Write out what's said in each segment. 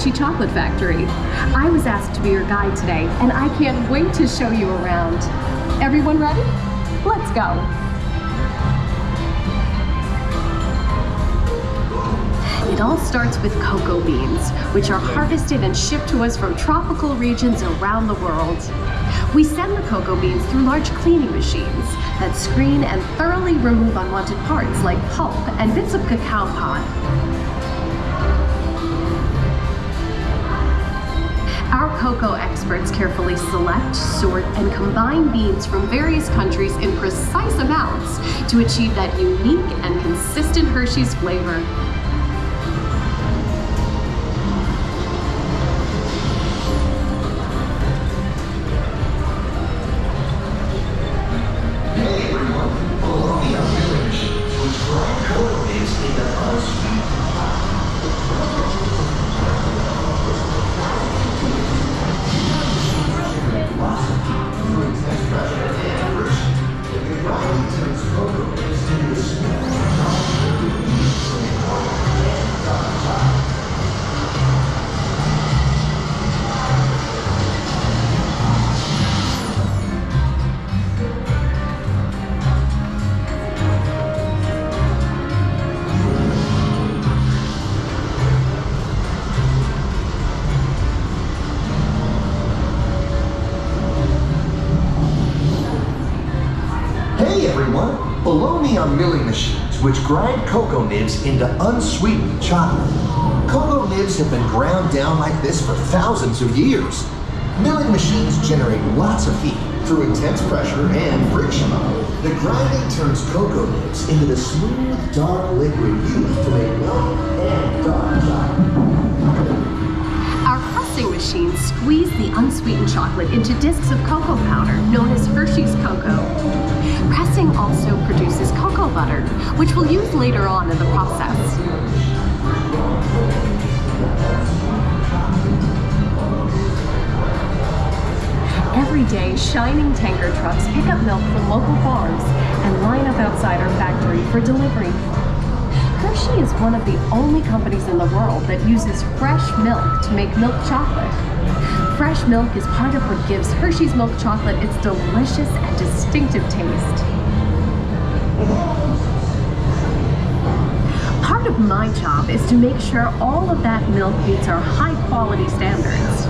Hershey Chocolate Factory. I was asked to be your guide today, and I can't wait to show you around. Everyone ready? Let's go. It all starts with cocoa beans, which are harvested and shipped to us from tropical regions around the world. We send the cocoa beans through large cleaning machines that screen and thoroughly remove unwanted parts like pulp and bits of cacao pod. Our cocoa experts carefully select, sort, and combine beans from various countries in precise amounts to achieve that unique and consistent Hershey's flavor. Below me are milling machines which grind cocoa nibs into unsweetened chocolate. Cocoa nibs have been ground down like this for thousands of years. Milling machines generate lots of heat through intense pressure and friction. The grinding turns cocoa nibs into the smooth, dark liquid used to make milk and dark chocolate. Our pressing machines squeeze the unsweetened chocolate into discs of cocoa powder known as Hershey's cocoa. Pressing also produces cocoa butter, which we'll use later on in the process. Every day, shining tanker trucks pick up milk from local farms and line up outside our factory for delivery. Hershey is one of the only companies in the world that uses fresh milk to make milk chocolate. Fresh milk is part of what gives Hershey's milk chocolate its delicious and distinctive taste. Part of my job is to make sure all of that milk meets our high quality standards.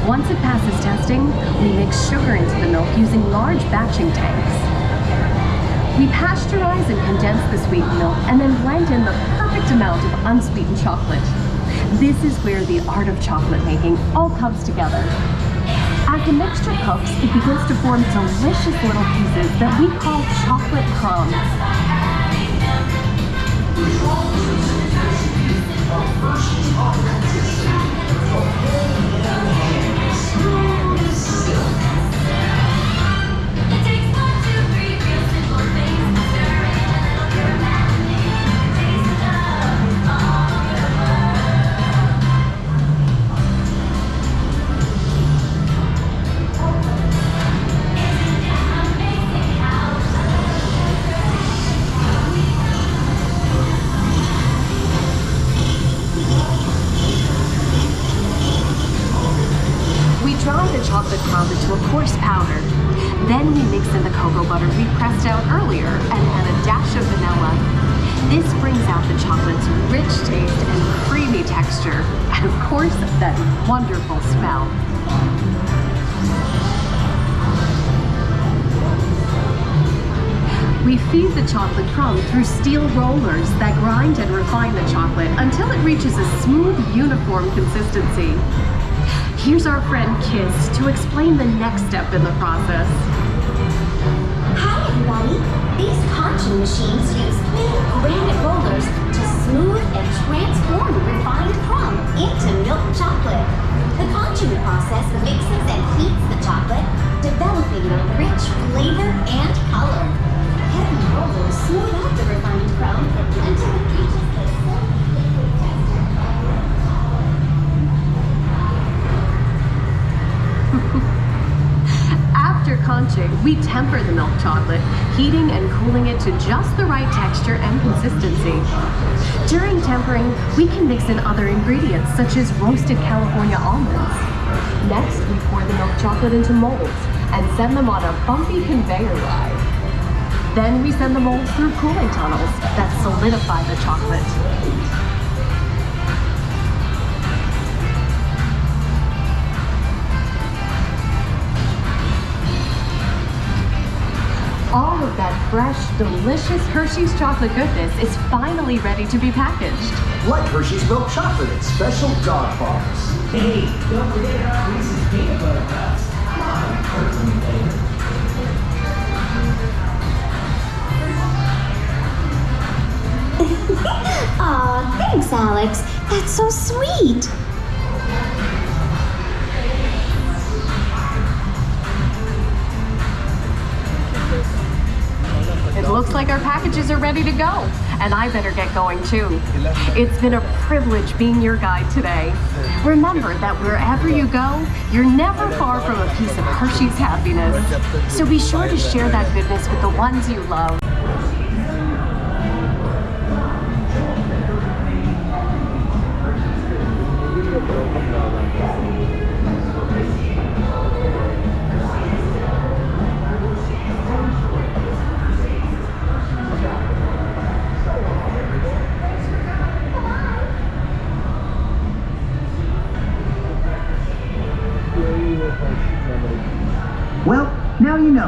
Once it passes testing, we mix sugar into the milk using large batching tanks. We pasteurize and condense the sweetened milk and then blend in the perfect amount of unsweetened chocolate. This is where the art of chocolate making all comes together. As the mixture cooks, it begins to form delicious little pieces that we call chocolate crumbs. Chocolate crumb into a coarse powder. Then we mix in the cocoa butter we pressed out earlier and add a dash of vanilla. This brings out the chocolate's rich taste and creamy texture, and of course, that wonderful smell. We feed the chocolate crumb through steel rollers that grind and refine the chocolate until it reaches a smooth, uniform consistency. Here's our friend Kiss to explain the next step in the process. Hi everybody! These conching machines use big granite rollers to smooth and transform refined crumb into milk chocolate. The conching process mixes and heats the chocolate, developing a rich flavor and color. Heavy rollers smooth out the refined crumb until it reaches the After launching, we temper the milk chocolate, heating and cooling it to just the right texture and consistency. During tempering, we can mix in other ingredients such as roasted California almonds. Next, we pour the milk chocolate into molds and send them on a bumpy conveyor ride. Then we send the molds through cooling tunnels that solidify the chocolate. All of that fresh, delicious Hershey's chocolate goodness is finally ready to be packaged. Like Hershey's milk chocolate in special dog bars. Hey, don't forget about Reese's peanut butter cups. Come on, Kirkland flavor. Aw, thanks, Alex. That's so sweet. It looks like our packages are ready to go, and I better get going too. It's been a privilege being your guide today. Remember that wherever you go, you're never far from a piece of Hershey's happiness. So be sure to share that goodness with the ones you love. Well, now you know.